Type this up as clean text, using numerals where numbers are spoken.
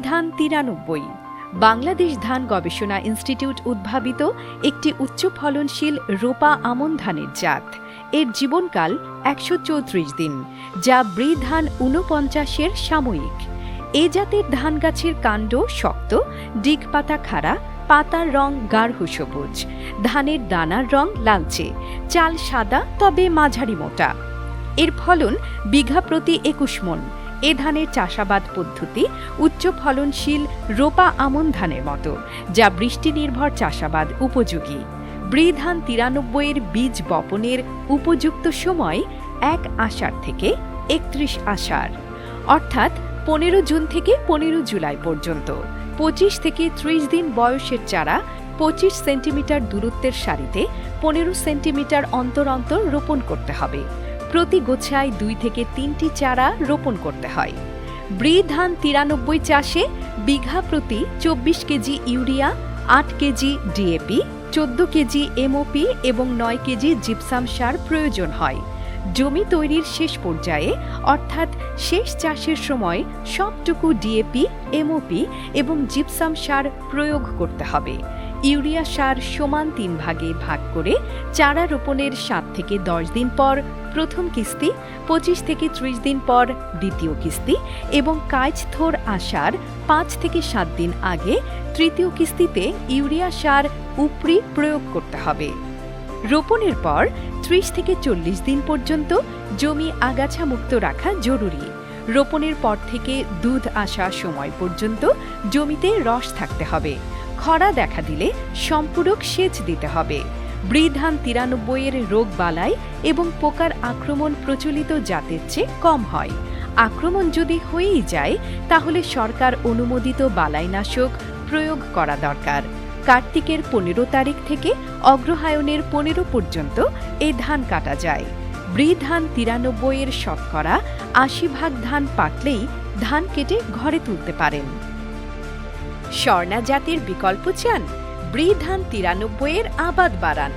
ধান 93 বাংলাদেশ ধান গবেষণা ইনস্টিটিউট উদ্ভাবিত একটি উচ্চ ফলনশীল রোপা আমন ধানের জাত। এর জীবনকাল 134 দিন, যা ধান 49-এর সাময়িক। এ জাতের ধান গাছের কাণ্ড শক্ত, ডিগ পাতা খাড়া, পাতার রং গাঢ় সবুজ, ধানের দানার রং লালচে, চাল সাদা তবে মাঝারি মোটা। এর ফলন বিঘা প্রতি 21 মণ। এ ধানের চাষাবাদ পদ্ধতি উচ্চ ফলনশীল রোপা আমন ধানের মতো, যা বৃষ্টি নির্ভর চাষাবাদ উপযোগী। ধান 93-এর বীজ বপনের উপযুক্ত সময় 1 আষাঢ় থেকে 31 আষাঢ়, অর্থাৎ 15 জুন থেকে 15 জুলাই পর্যন্ত। 25 থেকে 30 দিন বয়সের চারা 25 সেন্টিমিটার দূরত্বের সারিতে 15 সেন্টিমিটার অন্তর অন্তর রোপণ করতে হবে। প্রতি গোছায় 2 থেকে 3টি চারা রোপণ করতে হয়। ধান 93 চাষে বিঘা প্রতি 24 KG urea, 8 KG DAP, 14 KG MOP এবং 9 কেজি জিপসাম সার প্রয়োজন হয়। জমি তৈরির শেষ পর্যায়ে অর্থাৎ শেষ চাষের সময় সবটুকু ডিএপি, এমওপি এবং জিপসাম সার প্রয়োগ করতে হবে। ইউরিয়া সার সমান 3 ভাগে ভাগ করে চারা রোপণের 7 থেকে 10 দিন পর প্রথম কিস্তি, 25 থেকে 30 দিন পর দ্বিতীয় কিস্তি এবং কাইচথোর আসার 5 থেকে 7 দিন আগে তৃতীয় কিস্তিতে ইউরিয়া সার উপরি প্রয়োগ করতে হবে। রোপণের পর 30 থেকে 40 দিন পর্যন্ত জমি আগাছা মুক্ত রাখা জরুরি। রোপণের পর থেকে দুধ আসা সময় পর্যন্ত জমিতে রস থাকতে হবে। খরা দেখা দিলে সম্পূরক সেচ দিতে হবে। ধান 93-এর রোগ বালাই এবং পোকার আক্রমণ প্রচলিত জাতের চেয়ে কম হয়। আক্রমণ যদি হয়েই যায়, তাহলে সরকার অনুমোদিত বালাইনাশক প্রয়োগ করা দরকার। কার্তিকের 15 তারিখ থেকে অগ্রহায়ণের 15 পর্যন্ত এই ধান কাটা যায়। ধান 93-এর শতকরা 80 ধান পাকলেই ধান কেটে ঘরে তুলতে পারেন। স্বর্ণা জাতের বিকল্প চান? ধান 93-এর আবাদ বাড়ান।